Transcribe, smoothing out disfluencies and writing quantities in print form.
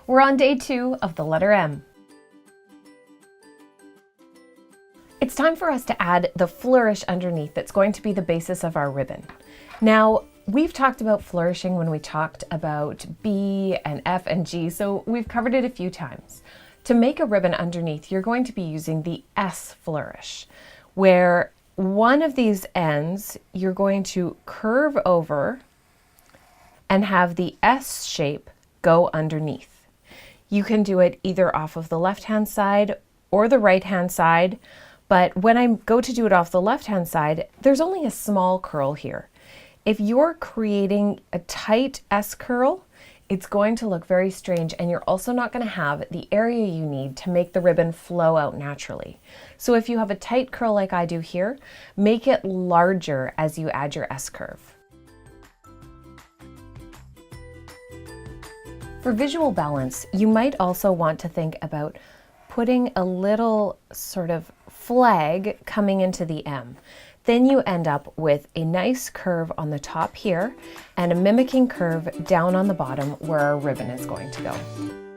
We're on day 2 of the letter M. It's time for us to add the flourish underneath that's going to be the basis of our ribbon. Now, we've talked about flourishing when we talked about B and F and G, so we've covered it a few times. To make a ribbon underneath, you're going to be using the S flourish, where one of these ends you're going to curve over and have the S shape go underneath. You can do it either off of the left-hand side or the right-hand side, but when I go to do it off the left-hand side, there's only a small curl here. If you're creating a tight S curl, it's going to look very strange, and you're also not going to have the area you need to make the ribbon flow out naturally. So if you have a tight curl like I do here, make it larger as you add your S curve. For visual balance, you might also want to think about putting a little sort of flag coming into the M. Then you end up with a nice curve on the top here and a mimicking curve down on the bottom where our ribbon is going to go.